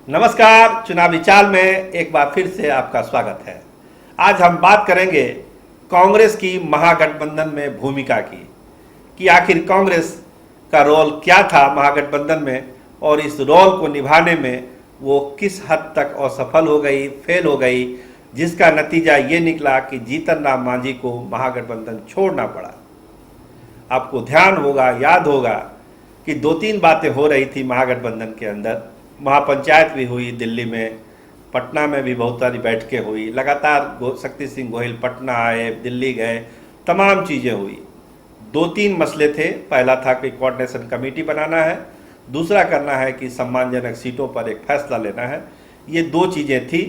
नमस्कार। चुनावी चाल में एक बार फिर से आपका स्वागत है। आज हम बात करेंगे कांग्रेस की महागठबंधन में भूमिका की कि आखिर कांग्रेस का रोल क्या था महागठबंधन में और इस रोल को निभाने में वो किस हद तक असफल हो गई, फेल हो गई, जिसका नतीजा ये निकला कि जीतन राम मांझी को महागठबंधन छोड़ना पड़ा। आपको ध्यान होगा, याद होगा कि दो तीन बातें हो रही थी महागठबंधन के अंदर। महापंचायत भी हुई दिल्ली में, पटना में भी बहुत सारी बैठकें हुई, लगातार शक्ति सिंह गोहिल पटना आए, दिल्ली गए, तमाम चीज़ें हुई। दो तीन मसले थे। पहला था कि कोऑर्डिनेशन कमेटी बनाना है, दूसरा करना है कि सम्मानजनक सीटों पर एक फैसला लेना है। ये दो चीज़ें थी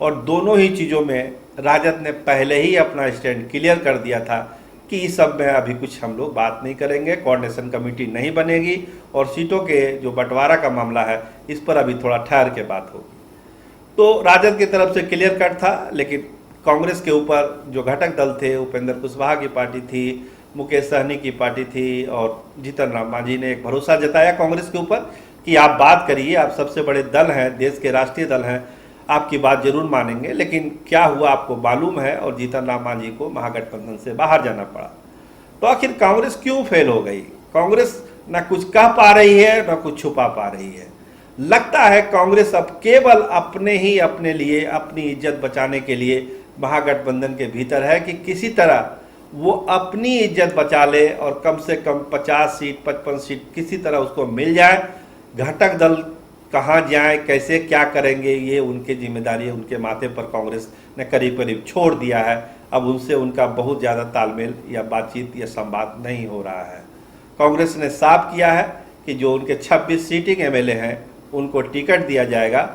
और दोनों ही चीज़ों में राजद ने पहले ही अपना स्टैंड क्लियर कर दिया था कि इस सब में अभी कुछ हम लोग बात नहीं करेंगे, कोऑर्डिनेशन कमेटी नहीं बनेगी और सीटों के जो बंटवारा का मामला है इस पर अभी थोड़ा ठहर के बात होगी। तो राजद की तरफ से क्लियर कट था, लेकिन कांग्रेस के ऊपर जो घटक दल थे, उपेंद्र कुशवाहा की पार्टी थी, मुकेश सहनी की पार्टी थी और जीतन राम मांझी ने एक भरोसा जताया कांग्रेस के ऊपर कि आप बात करिए, आप सबसे बड़े दल हैं, देश के राष्ट्रीय दल हैं, आपकी बात जरूर मानेंगे। लेकिन क्या हुआ आपको मालूम है और जीतन राम मांझी को महागठबंधन से बाहर जाना पड़ा। तो आखिर कांग्रेस क्यों फेल हो गई? कांग्रेस ना कुछ कह पा रही है, ना कुछ छुपा पा रही है। लगता है कांग्रेस अब केवल अपने लिए, अपनी इज्जत बचाने के लिए महागठबंधन के भीतर है कि किसी तरह वो अपनी इज्जत बचा ले और कम से कम 50 सीट 55 सीट किसी तरह उसको मिल जाए। घटक दल कहाँ जाए, कैसे क्या करेंगे, ये उनकी जिम्मेदारी है, उनके माथे पर कांग्रेस ने करीब करीब छोड़ दिया है। अब उनसे उनका बहुत ज़्यादा तालमेल या बातचीत या संवाद नहीं हो रहा है। कांग्रेस ने साफ किया है कि जो उनके 26 सीटिंग एमएलए हैं उनको टिकट दिया जाएगा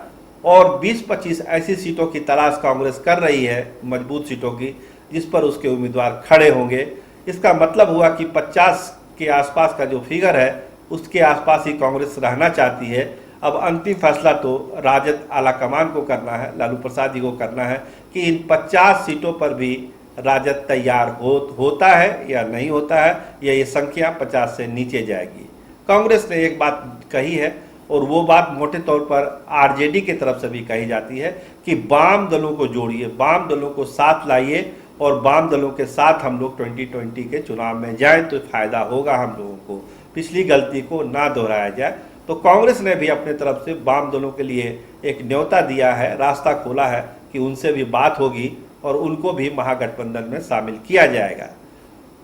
और 20-25 ऐसी सीटों की तलाश कांग्रेस कर रही है, मजबूत सीटों की, जिस पर उसके उम्मीदवार खड़े होंगे। इसका मतलब हुआ कि 50 के आसपास का जो फिगर है उसके आसपास ही कांग्रेस रहना चाहती है। अब अंतिम फैसला तो राजद आला कमान को करना है, लालू प्रसाद जी को करना है कि इन 50 सीटों पर भी राजद तैयार होता है या नहीं होता है, या ये संख्या 50 से नीचे जाएगी। कांग्रेस ने एक बात कही है और वो बात मोटे तौर पर आरजेडी की तरफ से भी कही जाती है कि वाम दलों को जोड़िए, वाम दलों को साथ लाइए और वाम दलों के साथ हम लोग 2020 के चुनाव में जाएं तो फायदा होगा हम लोगों को, पिछली गलती को ना दोहराया जाए। तो कांग्रेस ने भी अपने तरफ से वाम दलों के लिए एक न्योता दिया है, रास्ता खोला है कि उनसे भी बात होगी और उनको भी महागठबंधन में शामिल किया जाएगा।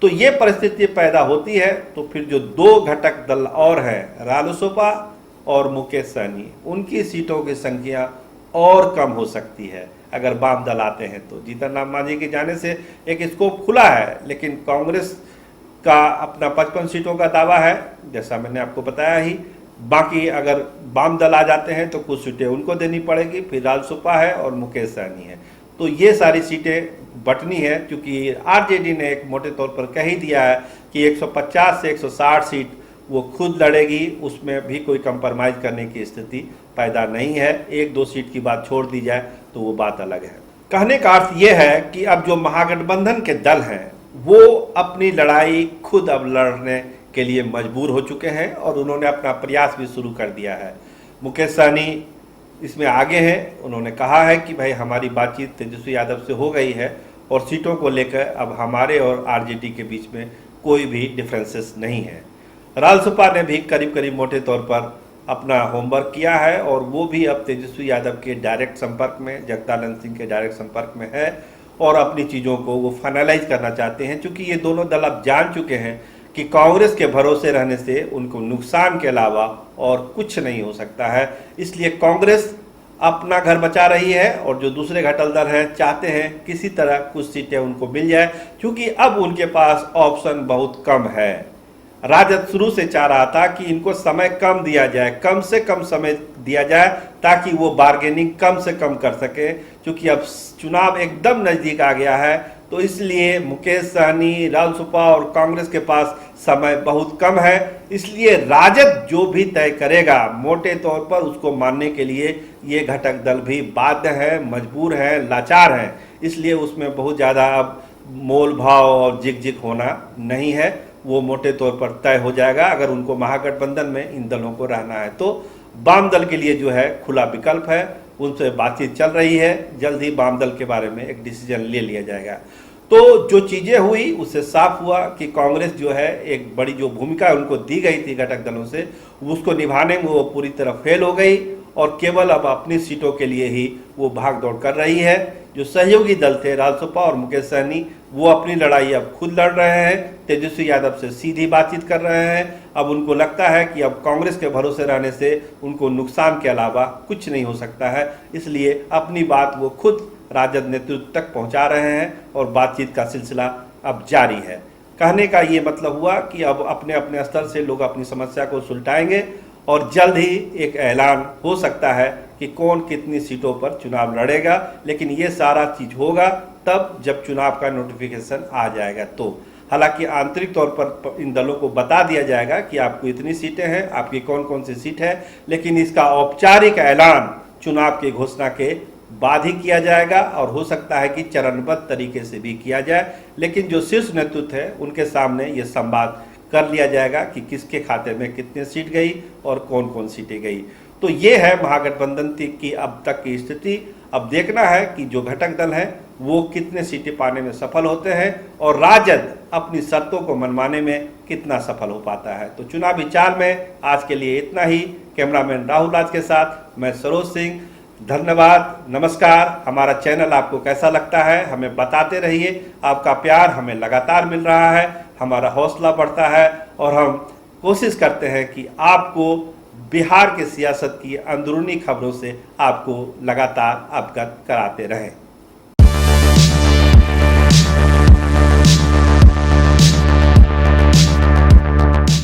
तो ये परिस्थिति पैदा होती है तो फिर जो दो घटक दल और हैं, रालोसपा और मुकेश सहनी, उनकी सीटों की संख्या और कम हो सकती है अगर वाम दल आते हैं तो। जीतन राम मांझी के जाने से एक स्कोप खुला है, लेकिन कांग्रेस का अपना 55 सीटों का दावा है, जैसा मैंने आपको बताया ही। बाकी अगर वाम दल आ जाते हैं तो कुछ सीटें उनको देनी पड़ेगी, फिर रालोसपा है और मुकेश सहनी है। तो ये सारी सीटें बटनी है, क्योंकि आरजेडी ने एक मोटे तौर पर कह ही दिया है कि 150 से 160 सीट वो खुद लड़ेगी, उसमें भी कोई कंप्रोमाइज़ करने की स्थिति पैदा नहीं है। एक दो सीट की बात छोड़ दी जाए तो वो बात अलग है। कहने का अर्थ ये है कि अब जो महागठबंधन के दल हैं वो अपनी लड़ाई खुद अब लड़ने के लिए मजबूर हो चुके हैं और उन्होंने अपना प्रयास भी शुरू कर दिया है। मुकेश सहनी इसमें आगे हैं। उन्होंने कहा है कि भाई हमारी बातचीत तेजस्वी यादव से हो गई है और सीटों को लेकर अब हमारे और आरजेडी के बीच में कोई भी डिफरेंसेस नहीं है। रालोसपा ने भी करीब करीब मोटे तौर पर अपना होमवर्क किया है और वो भी अब तेजस्वी यादव के डायरेक्ट संपर्क में, जगदानंद सिंह के डायरेक्ट संपर्क में है और अपनी चीज़ों को वो फाइनलाइज करना चाहते हैं, क्योंकि ये दोनों दल अब जान चुके हैं कि कांग्रेस के भरोसे रहने से उनको नुकसान के अलावा और कुछ नहीं हो सकता है। इसलिए कांग्रेस अपना घर बचा रही है और जो दूसरे घटक दल हैं चाहते हैं किसी तरह कुछ सीटें उनको मिल जाए, क्योंकि अब उनके पास ऑप्शन बहुत कम है। राजद शुरू से चाह रहा था कि इनको समय कम दिया जाए, कम से कम समय दिया जाए ताकि वो बार्गेनिंग कम से कम कर सके, क्योंकि अब चुनाव एकदम नज़दीक आ गया है। तो इसलिए मुकेश सहनी, रालोसपा और कांग्रेस के पास समय बहुत कम है। इसलिए राजद जो भी तय करेगा मोटे तौर पर उसको मानने के लिए ये घटक दल भी बाध्य है, मजबूर हैं, लाचार हैं। इसलिए उसमें बहुत ज़्यादा अब मोल भाव और जिग होना नहीं है, वो मोटे तौर पर तय हो जाएगा अगर उनको महागठबंधन में इन दलों को रहना है तो। वाम दल के लिए जो है खुला विकल्प है, उनसे बातचीत चल रही है, जल्द ही वाम दल के बारे में एक डिसीजन ले लिया जाएगा। तो जो चीजें हुई उससे साफ हुआ कि कांग्रेस जो है एक बड़ी जो भूमिका उनको दी गई थी घटक दलों से, उसको निभाने में वो पूरी तरह फेल हो गई और केवल अब अपनी सीटों के लिए ही वो भाग दौड़ कर रही है। जो सहयोगी दल थे राजसपा और मुकेश सहनी, वो अपनी लड़ाई अब खुद लड़ रहे हैं, तेजस्वी यादव से सीधी बातचीत कर रहे हैं। अब उनको लगता है कि अब कांग्रेस के भरोसे रहने से उनको नुकसान के अलावा कुछ नहीं हो सकता है, इसलिए अपनी बात वो खुद राजद नेतृत्व तक पहुंचा रहे हैं और बातचीत का सिलसिला अब जारी है। कहने का ये मतलब हुआ कि अब अपने अपने स्तर से लोग अपनी समस्या को सुलझाएंगे और जल्द ही एक ऐलान हो सकता है कि कौन कितनी सीटों पर चुनाव लड़ेगा, लेकिन ये सारा चीज होगा तब जब चुनाव का नोटिफिकेशन आ जाएगा। तो हालांकि आंतरिक तौर पर इन दलों को बता दिया जाएगा कि आपको इतनी सीटें हैं, आपकी कौन कौन सी सीट है, लेकिन इसका औपचारिक ऐलान चुनाव की घोषणा के बाद ही किया जाएगा और हो सकता है कि चरणबद्ध तरीके से भी किया जाए, लेकिन जो शीर्ष नेतृत्व है उनके सामने ये संवाद कर लिया जाएगा कि किसके खाते में कितनी सीट गई और कौन कौन सीटें गई। तो ये है महागठबंधन की अब तक की स्थिति। अब देखना है कि जो घटक दल हैं वो कितने सीटें पाने में सफल होते हैं और राजद अपनी शर्तों को मनवाने में कितना सफल हो पाता है। तो चुनावी चाल में आज के लिए इतना ही। कैमरामैन राहुल राज के साथ मैं सरोज सिंह, धन्यवाद, नमस्कार। हमारा चैनल आपको कैसा लगता है हमें बताते रहिए, आपका प्यार हमें लगातार मिल रहा है, हमारा हौसला बढ़ता है और हम कोशिश करते हैं कि आपको बिहार के सियासत की अंदरूनी खबरों से आपको लगातार अवगत कराते रहें।